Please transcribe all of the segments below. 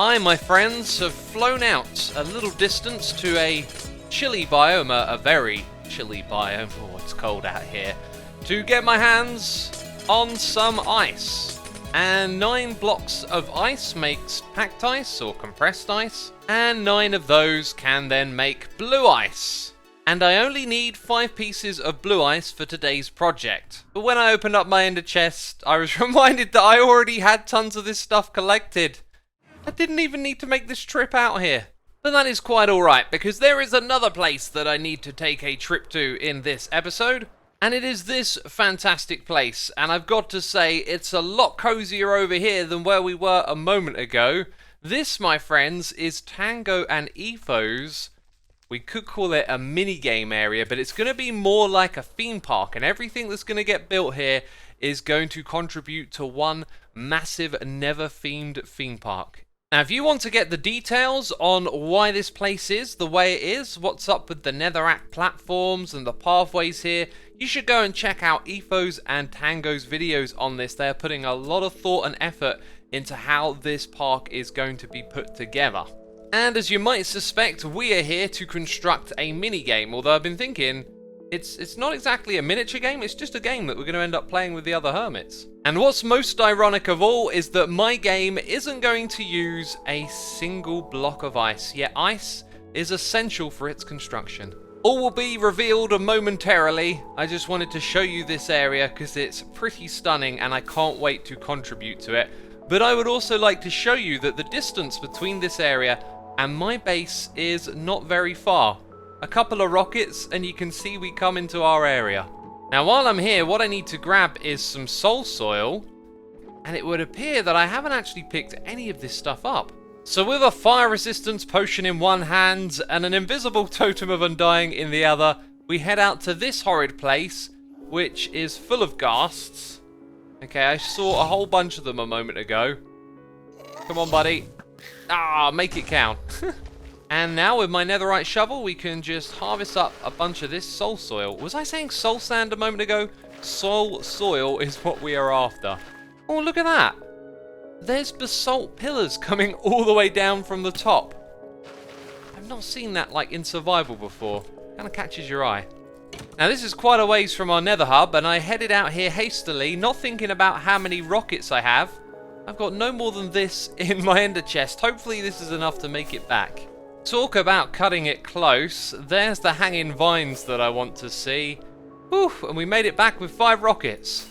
I, my friends, have flown out a little distance to a chilly biome, a very chilly biome, oh it's cold out here, to get my hands on some ice. And 9 blocks of ice makes packed ice or compressed ice, and 9 of those can then make blue ice. And I only need 5 pieces of blue ice for today's project. But when I opened up my ender chest, I was reminded that I already had tons of this stuff collected. I didn't even need to make this trip out here. But that is quite alright, because there is another place that I need to take a trip to in this episode. And it is this fantastic place. And I've got to say, it's a lot cozier over here than where we were a moment ago. This, my friends, is Tango Etho's, we could call it a mini-game area, but it's going to be more like a theme park. And everything that's going to get built here is going to contribute to one massive Nether-themed theme park. Now, if you want to get the details on why this place is the way it is, what's up with the Netherrack platforms and the pathways here, you should go and check out Etho's and Tango's videos on this. They're putting a lot of thought and effort into how this park is going to be put together. And as you might suspect, we are here to construct a mini-game, although I've been thinking, it's not exactly a miniature game, it's just a game that we're going to end up playing with the other hermits. And what's most ironic of all is that my game isn't going to use a single block of ice, yet ice is essential for its construction. All will be revealed momentarily. I just wanted to show you this area because it's pretty stunning and I can't wait to contribute to it. But I would also like to show you that the distance between this area and my base is not very far. A couple of rockets and you can see we come into our area. Now while I'm here, what I need to grab is some soul soil, and it would appear that I haven't actually picked any of this stuff up. So with a fire resistance potion in one hand and an invisible totem of undying in the other, we head out to this horrid place, which is full of ghasts. Okay, I saw a whole bunch of them a moment ago. Come on, buddy. Ah, make it count. And now with my netherite shovel, we can just harvest up a bunch of this soul soil. Was I saying soul sand a moment ago? Soul soil is what we are after. Oh, look at that. There's basalt pillars coming all the way down from the top. I've not seen that like in survival before. Kind of catches your eye. Now this is quite a ways from our nether hub, and I headed out here hastily, not thinking about how many rockets I have. I've got no more than this in my ender chest. Hopefully this is enough to make it back. Talk about cutting it close. There's the hanging vines that I want to see. Whew, and we made it back with 5 rockets.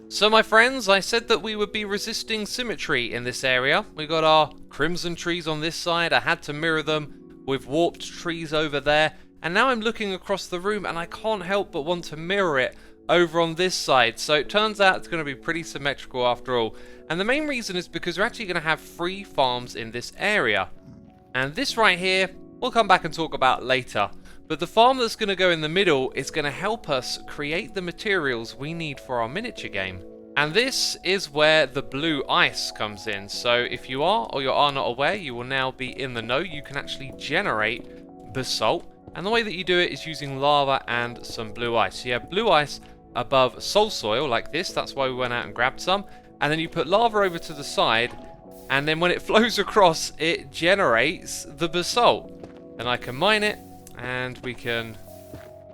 So my friends, I said that we would be resisting symmetry in this area. We got our crimson trees on this side. I had to mirror them with warped trees over there. And now I'm looking across the room and I can't help but want to mirror it over on this side. So it turns out it's going to be pretty symmetrical after all. And the main reason is because we're actually going to have 3 farms in this area. And this right here, we'll come back and talk about later. But the farm that's going to go in the middle is going to help us create the materials we need for our miniature game. And this is where the blue ice comes in. So if you are or you are not aware, you will now be in the know. You can actually generate basalt. And the way that you do it is using lava and some blue ice. So you have blue ice above soul soil like this. That's why we went out and grabbed some. And then you put lava over to the side. And then when it flows across, it generates the basalt. And I can mine it. And we can,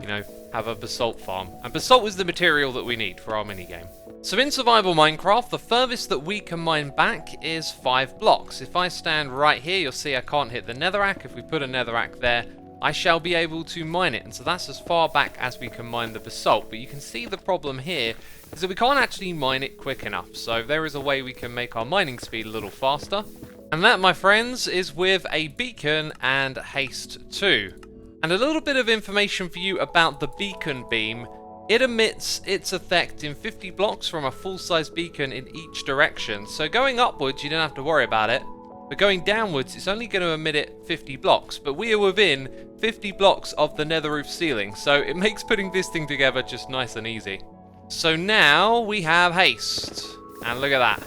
you know, have a basalt farm. And basalt is the material that we need for our minigame. So in survival Minecraft, the furthest that we can mine back is 5 blocks. If I stand right here, you'll see I can't hit the netherrack. If we put a netherrack there, I shall be able to mine it. And so that's as far back as we can mine the basalt. But you can see the problem here is that we can't actually mine it quick enough. So there is a way we can make our mining speed a little faster. And that, my friends, is with a beacon and haste 2. And a little bit of information for you about the beacon beam. It emits its effect in 50 blocks from a full-size beacon in each direction. So going upwards, you don't have to worry about it. But going downwards, it's only going to emit it 50 blocks. But we are within 50 blocks of the nether roof ceiling. So it makes putting this thing together just nice and easy. So now we have haste. And look at that.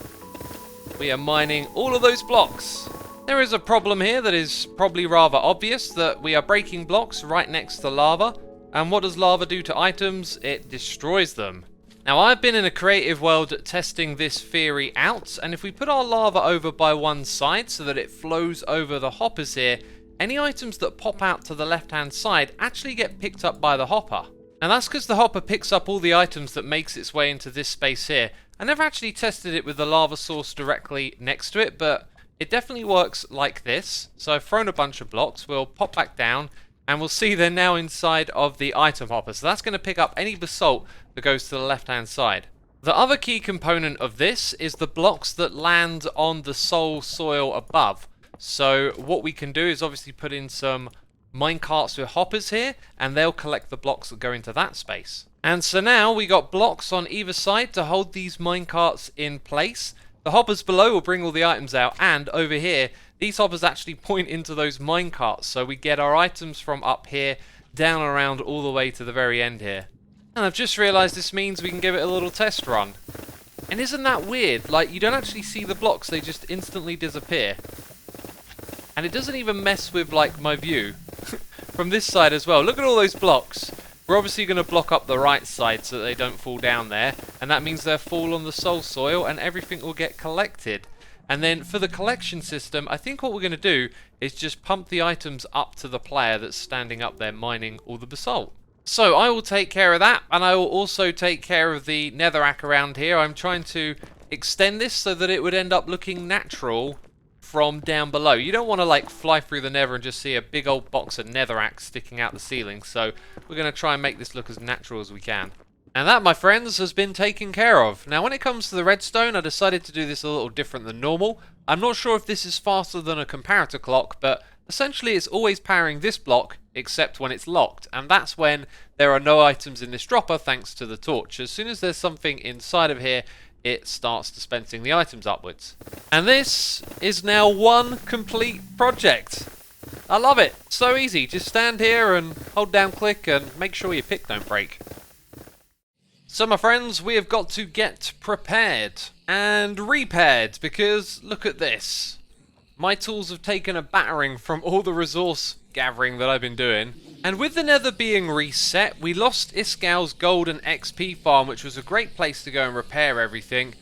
We are mining all of those blocks. There is a problem here that is probably rather obvious, that we are breaking blocks right next to lava. And what does lava do to items? It destroys them. Now, I've been in a creative world testing this theory out, and if we put our lava over by one side so that it flows over the hoppers here, any items that pop out to the left-hand side actually get picked up by the hopper. And that's because the hopper picks up all the items that makes its way into this space here. I never actually tested it with the lava source directly next to it, but it definitely works like this. So I've thrown a bunch of blocks, we'll pop back down, and we'll see they're now inside of the item hopper. So that's going to pick up any basalt that goes to the left-hand side. The other key component of this is the blocks that land on the soil above. So what we can do is obviously put in some minecarts with hoppers here, and they'll collect the blocks that go into that space. And so now we got blocks on either side to hold these minecarts in place. The hoppers below will bring all the items out, and over here, these hoppers actually point into those minecarts, so we get our items from up here, down around all the way to the very end here. And I've just realised this means we can give it a little test run. And isn't that weird? Like, you don't actually see the blocks, they just instantly disappear. And it doesn't even mess with, like, my view. From this side as well. Look at all those blocks. We're obviously going to block up the right side so that they don't fall down there. And that means they'll fall on the soil and everything will get collected. And then for the collection system, I think what we're going to do is just pump the items up to the player that's standing up there mining all the basalt. So I will take care of that, and I will also take care of the netherrack around here. I'm trying to extend this so that it would end up looking natural from down below. You don't want to like fly through the nether and just see a big old box of netherrack sticking out the ceiling, so we're going to try and make this look as natural as we can. And that, my friends, has been taken care of. Now when it comes to the redstone, I decided to do this a little different than normal. I'm not sure if this is faster than a comparator clock, but essentially it's always powering this block except when it's locked, and that's when there are no items in this dropper thanks to the torch. As soon as there's something inside of here, it starts dispensing the items upwards. And this is now one complete project. I love it. So easy. Just stand here and hold down click and make sure your pick don't break. So my friends, we have got to get prepared and repaired, because look at this. My tools have taken a battering from all the resource gathering that I've been doing. And with the nether being reset, we lost Iscal's golden XP farm, which was a great place to go and repair everything.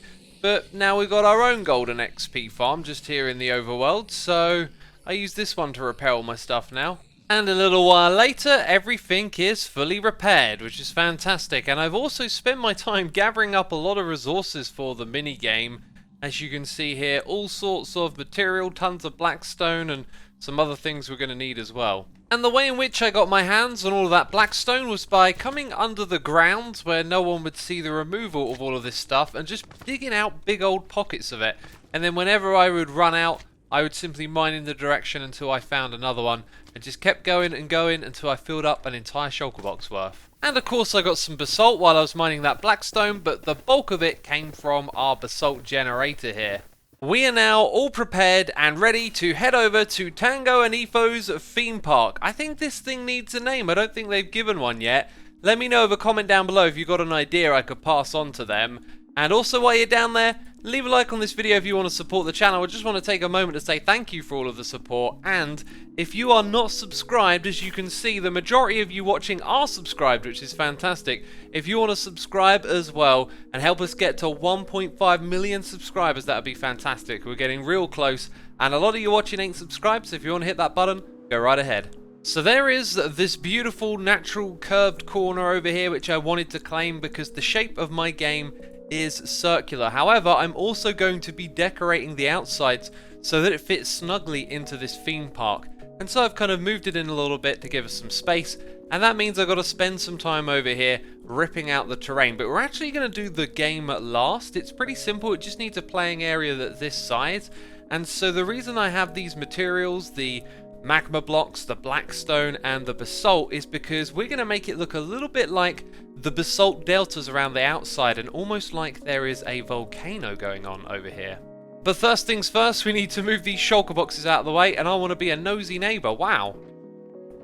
But now we've got our own golden XP farm just here in the overworld, so I use this one to repair all my stuff now. And a little while later, everything is fully repaired, which is fantastic. And I've also spent my time gathering up a lot of resources for the mini game. As you can see here, all sorts of material, tons of blackstone, and some other things we're going to need as well. And the way in which I got my hands on all of that blackstone was by coming under the ground where no one would see the removal of all of this stuff and just digging out big old pockets of it. And then whenever I would run out, I would simply mine in the direction until I found another one, and just kept going and going until I filled up an entire shulker box worth. And of course I got some basalt while I was mining that blackstone, but the bulk of it came from our basalt generator here. We are now all prepared and ready to head over to Tango Etho's theme park. I think this thing needs a name. I don't think they've given one yet. Let me know in a comment down below if you've got an idea I could pass on to them. And also while you're down there, leave a like on this video if you want to support the channel. I just want to take a moment to say thank you for all of the support. And if you are not subscribed, as you can see, the majority of you watching are subscribed, which is fantastic. If you want to subscribe as well and help us get to 1.5 million subscribers, that would be fantastic. We're getting real close, and a lot of you watching ain't subscribed, so if you want to hit that button, go right ahead. So there is this beautiful natural curved corner over here which I wanted to claim because the shape of my game is circular. However, I'm also going to be decorating the outsides so that it fits snugly into this theme park. And so I've kind of moved it in a little bit to give us some space, and that means I've got to spend some time over here ripping out the terrain. But we're actually going to do the game last. It's pretty simple. It just needs a playing area that's this size. And so the reason I have these materials, the magma blocks, the blackstone and the basalt, is because we're going to make it look a little bit like the basalt deltas around the outside, and almost like there is a volcano going on over here. But first things first, we need to move these shulker boxes out of the way, and I want to be a nosy neighbour. Wow,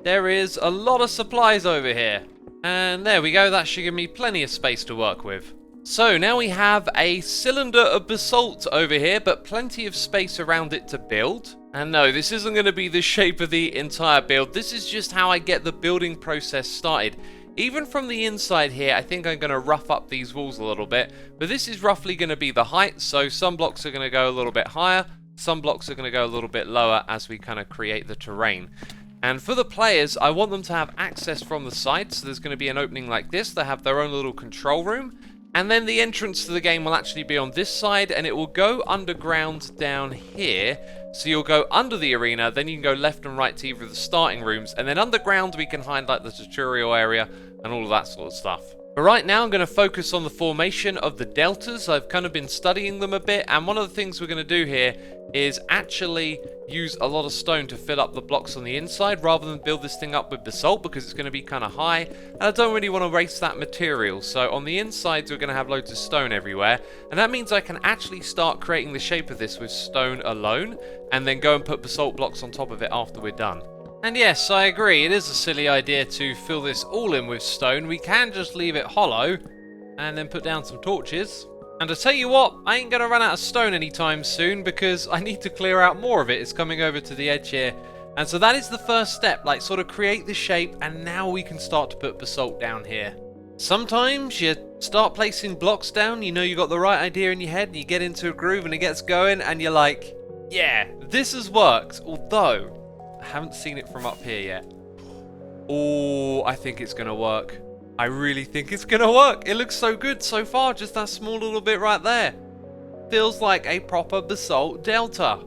there is a lot of supplies over here, and there we go. That should give me plenty of space to work with. So now we have a cylinder of basalt over here, but plenty of space around it to build. And no, this isn't going to be the shape of the entire build. This is just how I get the building process started. Even from the inside here, I think I'm going to rough up these walls a little bit, but this is roughly going to be the height, so some blocks are going to go a little bit higher, some blocks are going to go a little bit lower as we kind of create the terrain. And for the players, I want them to have access from the side, so there's going to be an opening like this. They have their own little control room, and then the entrance to the game will actually be on this side, and it will go underground down here. So you'll go under the arena, then you can go left and right to either of the starting rooms, and then underground we can hide like the tutorial area and all of that sort of stuff. But right now I'm going to focus on the formation of the deltas. I've kind of been studying them a bit, and one of the things we're going to do here is actually use a lot of stone to fill up the blocks on the inside rather than build this thing up with basalt, because it's going to be kind of high and I don't really want to waste that material. So on the insides we're going to have loads of stone everywhere, and that means I can actually start creating the shape of this with stone alone and then go and put basalt blocks on top of it after we're done. And yes, I agree, it is a silly idea to fill this all in with stone. We can just leave it hollow and then put down some torches. And I tell you what, I ain't going to run out of stone anytime soon, because I need to clear out more of it. It's coming over to the edge here. And so that is the first step, like sort of create the shape, and now we can start to put basalt down here. Sometimes you start placing blocks down, you know you got the right idea in your head, and you get into a groove and it gets going, and you're like, yeah, this has worked. Although I haven't seen it from up here yet. Oh, I think it's going to work. I really think it's going to work. It looks so good so far, just that small little bit right there. Feels like a proper basalt delta.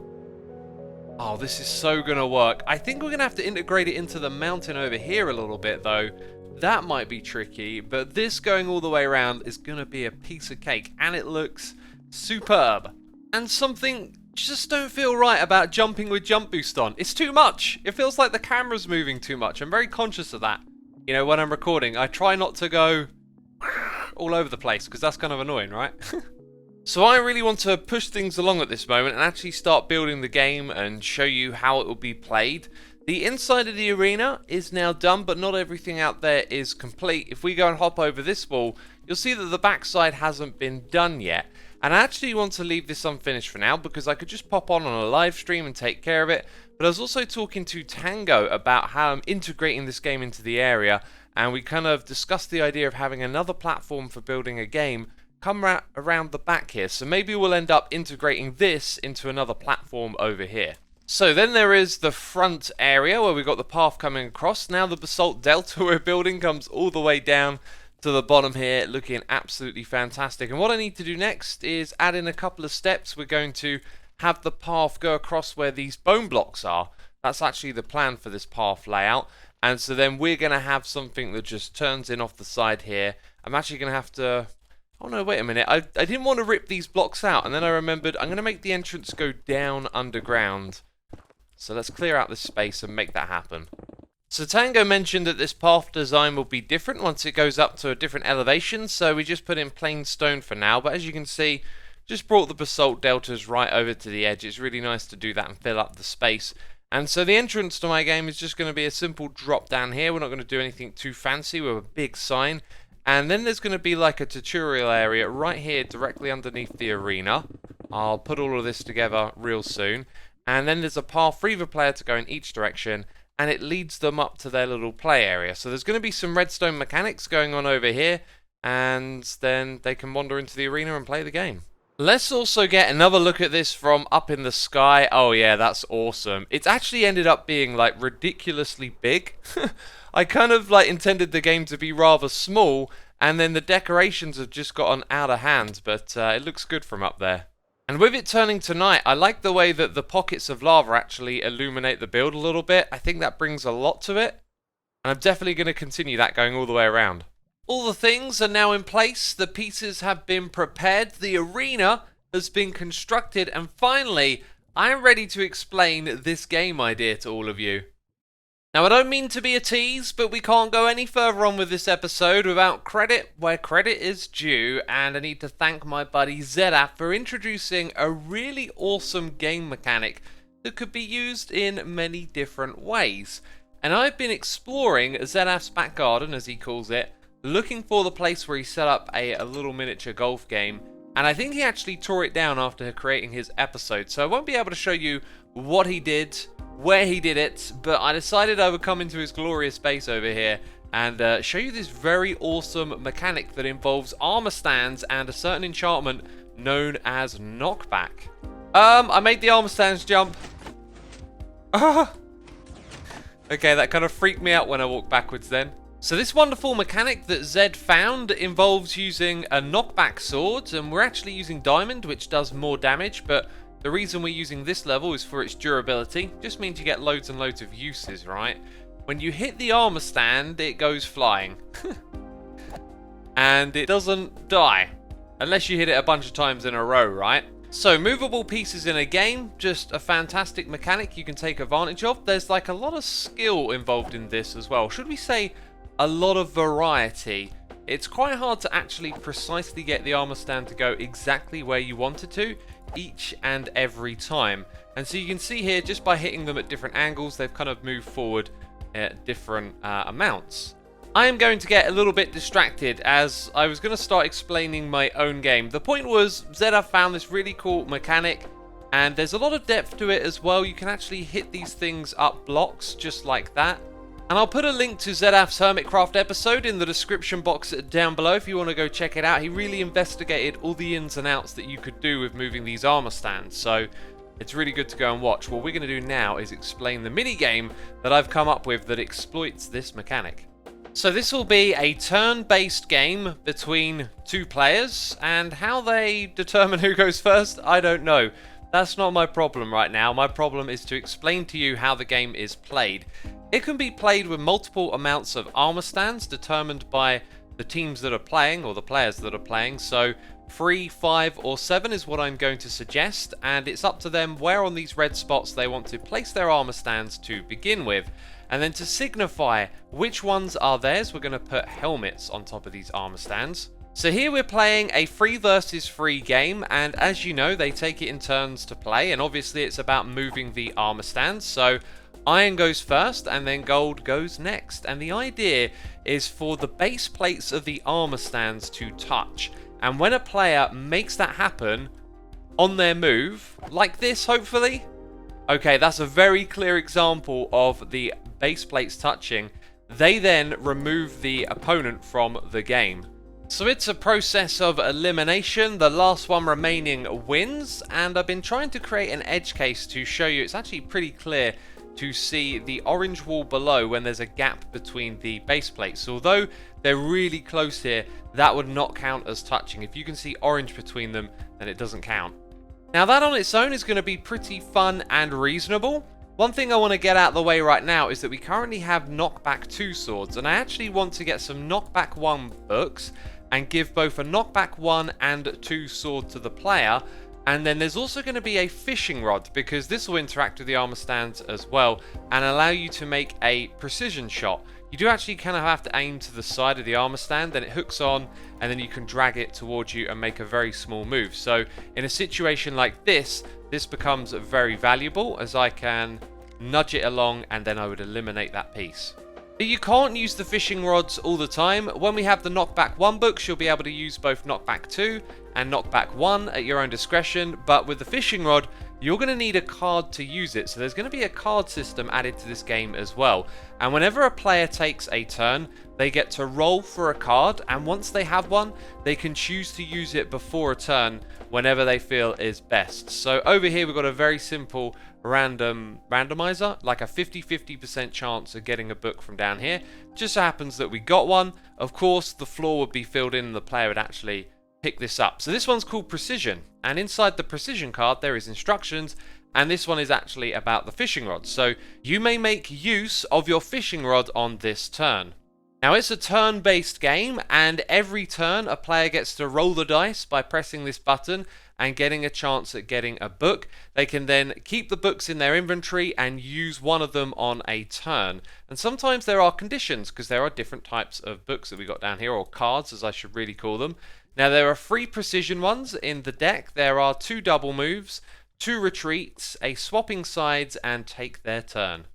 Oh, this is so going to work. I think we're going to have to integrate it into the mountain over here a little bit though. That might be tricky, but this going all the way around is going to be a piece of cake, and it looks superb. And something just don't feel right about jumping with jump boost on. It's too much. It feels like the camera's moving too much. I'm very conscious of that. You know, when I'm recording, I try not to go all over the place, because that's kind of annoying, right? So I really want to push things along at this moment and actually start building the game and show you how it will be played. The inside of the arena is now done, but not everything out there is complete. If we go and hop over this wall, you'll see that the backside hasn't been done yet. And I actually want to leave this unfinished for now, because I could just pop on a live stream and take care of it. But I was also talking to Tango about how I'm integrating this game into the area, and we kind of discussed the idea of having another platform for building a game come around the back here. So maybe we'll end up integrating this into another platform over here. So then there is the front area where we've got the path coming across. Now the basalt delta we're building comes all the way down to the bottom here, looking absolutely fantastic. And what I need to do next is add in a couple of steps. We're going to have the path go across where these bone blocks are. That's actually the plan for this path layout. And so then we're going to have something that just turns in off the side here. I'm actually going to have to... Oh no, wait a minute. I didn't want to rip these blocks out, and then I remembered I'm going to make the entrance go down underground. So let's clear out this space and make that happen. So Tango mentioned that this path design will be different once it goes up to a different elevation, so we just put in plain stone for now. But as you can see, just brought the basalt deltas right over to the edge. It's really nice to do that and fill up the space. And so the entrance to my game is just going to be a simple drop down here. We're not going to do anything too fancy with a big sign. And then there's going to be like a tutorial area right here directly underneath the arena. I'll put all of this together real soon. And then there's a path for either player to go in each direction, and it leads them up to their little play area. So there's going to be some redstone mechanics going on over here, and then they can wander into the arena and play the game. Let's also get another look at this from up in the sky. Oh yeah, that's awesome. It's actually ended up being like ridiculously big. I kind of like intended the game to be rather small, and then the decorations have just gotten out of hand, but it looks good from up there. And with it turning to night, I like the way that the pockets of lava actually illuminate the build a little bit. I think that brings a lot to it, and I'm definitely going to continue that going all the way around. All the things are now in place, the pieces have been prepared, the arena has been constructed, and finally, I'm ready to explain this game idea to all of you. Now, I don't mean to be a tease, but we can't go any further on with this episode without credit where credit is due, and I need to thank my buddy Xisumavoid for introducing a really awesome game mechanic that could be used in many different ways. And I've been exploring Xisumavoid's back garden, as he calls it, looking for the place where he set up a little miniature golf game, and I think he actually tore it down after creating his episode, so I won't be able to show you what he did, where he did it, but I decided I would come into his glorious base over here and show you this very awesome mechanic that involves armor stands and a certain enchantment known as knockback. I made the armor stands jump. Ah! Okay, that kind of freaked me out when I walked backwards then. So this wonderful mechanic that Zed found involves using a knockback sword, and we're actually using diamond, which does more damage, but the reason we're using this level is for its durability. Just means you get loads and loads of uses, right? When you hit the armor stand, it goes flying. And it doesn't die. Unless you hit it a bunch of times in a row, right? So, movable pieces in a game, just a fantastic mechanic you can take advantage of. There's like a lot of skill involved in this as well. Should we say a lot of variety? It's quite hard to actually precisely get the armor stand to go exactly where you want it to each and every time. And so you can see here, just by hitting them at different angles, they've kind of moved forward at different amounts. I am going to get a little bit distracted as I was going to start explaining my own game. The point was, Zed found this really cool mechanic, and there's a lot of depth to it as well. You can actually hit these things up blocks just like that. And I'll put a link to Zedaf's Hermitcraft episode in the description box down below if you want to go check it out. He really investigated all the ins and outs that you could do with moving these armor stands, so it's really good to go and watch. What we're going to do now is explain the mini game that I've come up with that exploits this mechanic. So this will be a turn-based game between two players, and how they determine who goes first, I don't know. That's not my problem right now. My problem is to explain to you how the game is played. It can be played with multiple amounts of armor stands determined by the teams that are playing, or the players that are playing. So 3, 5 or 7 is what I'm going to suggest, and it's up to them where on these red spots they want to place their armor stands to begin with. And then to signify which ones are theirs, we're going to put helmets on top of these armor stands. So here we're playing a 3 versus 3 game, and as you know, they take it in turns to play, and obviously it's about moving the armor stands. So iron goes first, and then gold goes next. And the idea is for the base plates of the armor stands to touch. And when a player makes that happen on their move, like this hopefully. Okay, that's a very clear example of the base plates touching. They then remove the opponent from the game. So it's a process of elimination. The last one remaining wins, and I've been trying to create an edge case to show you. It's actually pretty clear to see the orange wall below when there's a gap between the base plates. So although they're really close here, that would not count as touching. If you can see orange between them, then it doesn't count. Now that on its own is going to be pretty fun and reasonable. One thing I want to get out of the way right now is that we currently have knockback 2 swords, and I actually want to get some knockback 1 books and give both a knockback 1 and 2 sword to the player. And then there's also going to be a fishing rod, because this will interact with the armor stands as well and allow you to make a precision shot. You do actually kind of have to aim to the side of the armor stand, then it hooks on, and then you can drag it towards you and make a very small move. So in a situation like this, this becomes very valuable, as I can nudge it along and then I would eliminate that piece. But you can't use the fishing rods all the time. When we have the knockback 1 books, you'll be able to use both knockback 2 and knockback 1 at your own discretion. But with the fishing rod, you're going to need a card to use it. So there's going to be a card system added to this game as well. And whenever a player takes a turn, they get to roll for a card. And once they have one, they can choose to use it before a turn whenever they feel is best. So over here, we've got a very simple randomizer, like a 50-50% chance of getting a book from down here. Just so happens that we got one. Of course, the floor would be filled in and the player would actually pick this up. So this one's called Precision, and inside the Precision card there is instructions, and this one is actually about the fishing rod. So you may make use of your fishing rod on this turn. Now it's a turn-based game, and every turn a player gets to roll the dice by pressing this button and getting a chance at getting a book. They can then keep the books in their inventory and use one of them on a turn. And sometimes there are conditions, because there are different types of books that we got down here, or cards as I should really call them. Now there are 3 precision ones in the deck. There are 2 double moves, 2 retreats, a swapping sides, and take their turn.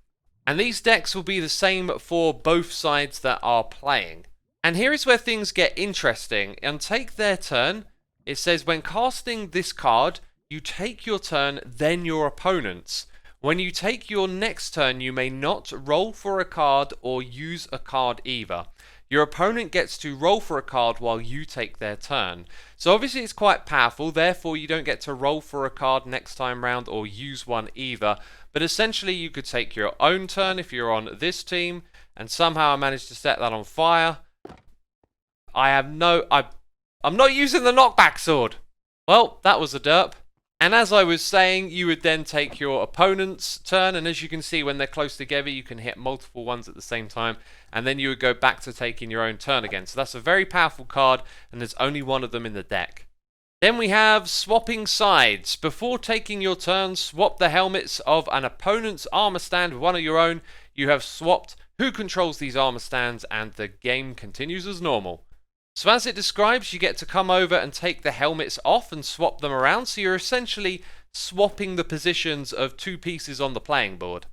And these decks will be the same for both sides that are playing. And here is where things get interesting. On take their turn, it says when casting this card, you take your turn, then your opponent's. When you take your next turn, you may not roll for a card or use a card either. Your opponent gets to roll for a card while you take their turn. So obviously it's quite powerful, therefore you don't get to roll for a card next time round or use one either. But essentially you could take your own turn if you're on this team, and somehow I managed to set that on fire. I'm not using the knockback sword. Well, that was a derp. And as I was saying, you would then take your opponent's turn, and as you can see, when they're close together, you can hit multiple ones at the same time, and then you would go back to taking your own turn again. So that's a very powerful card, and there's only one of them in the deck. Then we have swapping sides. Before taking your turn, swap the helmets of an opponent's armor stand with one of your own. You have swapped who controls these armor stands, and the game continues as normal. So as it describes, you get to come over and take the helmets off and swap them around, so you're essentially swapping the positions of two pieces on the playing board.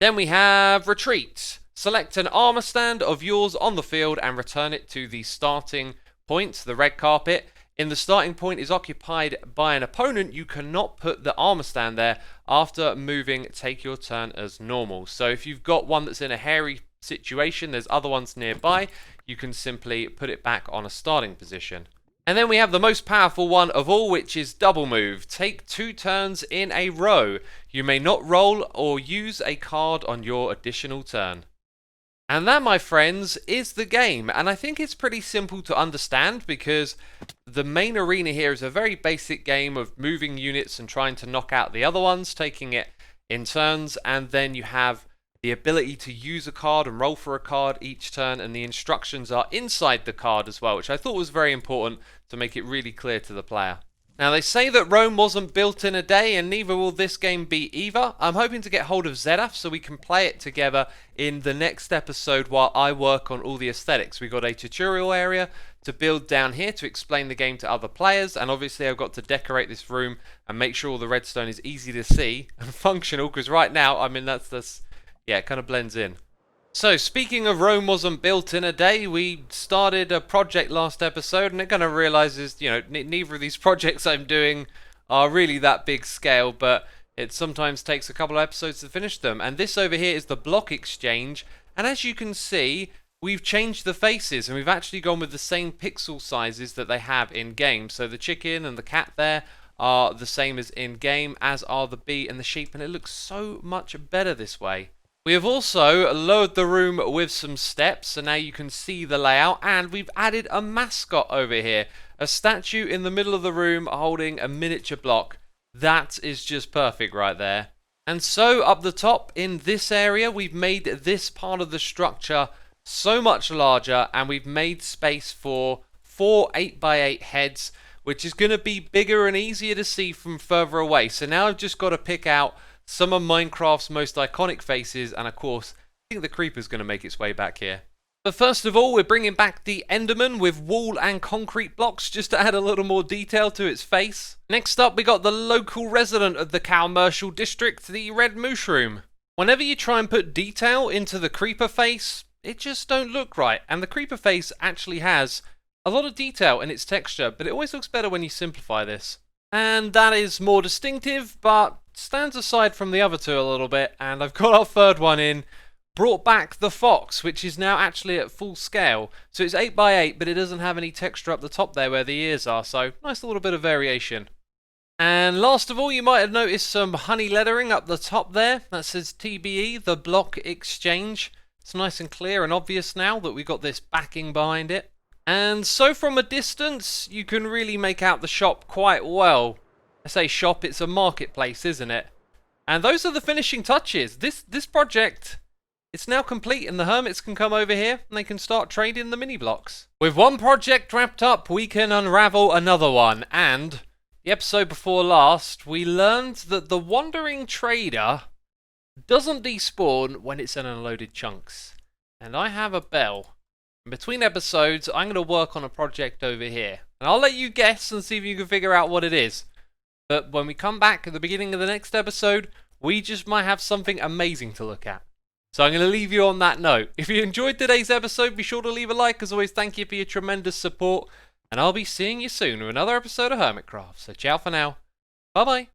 Then we have retreat. Select an armor stand of yours on the field and return it to the starting point, the red carpet. If the starting point is occupied by an opponent, you cannot put the armor stand there. After moving, take your turn as normal. So if you've got one that's in a hairy situation, there's other ones nearby, you can simply put it back on a starting position. And then we have the most powerful one of all, which is double move. Take 2 turns in a row. You may not roll or use a card on your additional turn. And that, my friends, is the game. And I think it's pretty simple to understand, because the main arena here is a very basic game of moving units and trying to knock out the other ones, taking it in turns, and then you have the ability to use a card and roll for a card each turn, and the instructions are inside the card as well, which I thought was very important to make it really clear to the player. Now, they say that Rome wasn't built in a day, and neither will this game be either. I'm hoping to get hold of Xisuma so we can play it together in the next episode while I work on all the aesthetics. We've got a tutorial area to build down here to explain the game to other players, and obviously I've got to decorate this room and make sure all the redstone is easy to see and functional, because right now, I mean, yeah, it kind of blends in. So, speaking of Rome wasn't built in a day, we started a project last episode, and it kind of realizes, you know, neither of these projects I'm doing are really that big scale, but it sometimes takes a couple of episodes to finish them. And this over here is the block exchange, and as you can see, we've changed the faces, and we've actually gone with the same pixel sizes that they have in game. So the chicken and the cat there are the same as in game, as are the bee and the sheep, and it looks so much better this way. We have also lowered the room with some steps, so now you can see the layout, and we've added a mascot over here. A statue in the middle of the room holding a miniature block. That is just perfect right there. And so up the top in this area, we've made this part of the structure so much larger, and we've made space for 4 8x8 heads, which is going to be bigger and easier to see from further away. So now I've just got to pick out some of Minecraft's most iconic faces, and of course, I think the creeper's going to make its way back here. But first of all, we're bringing back the Enderman with wall and concrete blocks, just to add a little more detail to its face. Next up, we got the local resident of the commercial district, the red mushroom. Whenever you try and put detail into the creeper face, it just don't look right, and the creeper face actually has a lot of detail in its texture, but it always looks better when you simplify this. And that is more distinctive, but stands aside from the other two a little bit, and I've got our third one in. Brought back the fox, which is now actually at full scale. So it's 8x8, but it doesn't have any texture up the top there where the ears are, so nice little bit of variation. And last of all, you might have noticed some honey lettering up the top there. That says TBE, the block exchange. It's nice and clear and obvious now that we've got this backing behind it. And so from a distance, you can really make out the shop quite well. I say shop, it's a marketplace, isn't it? And those are the finishing touches. This project, it's now complete, and the hermits can come over here and they can start trading the mini blocks. With one project wrapped up, we can unravel another one. And the episode before last, we learned that the wandering trader doesn't despawn when it's in unloaded chunks. And I have a bell. In between episodes, I'm going to work on a project over here. And I'll let you guess and see if you can figure out what it is. But when we come back at the beginning of the next episode, we just might have something amazing to look at. So I'm going to leave you on that note. If you enjoyed today's episode, be sure to leave a like. As always, thank you for your tremendous support. And I'll be seeing you soon with another episode of Hermitcraft. So ciao for now. Bye bye.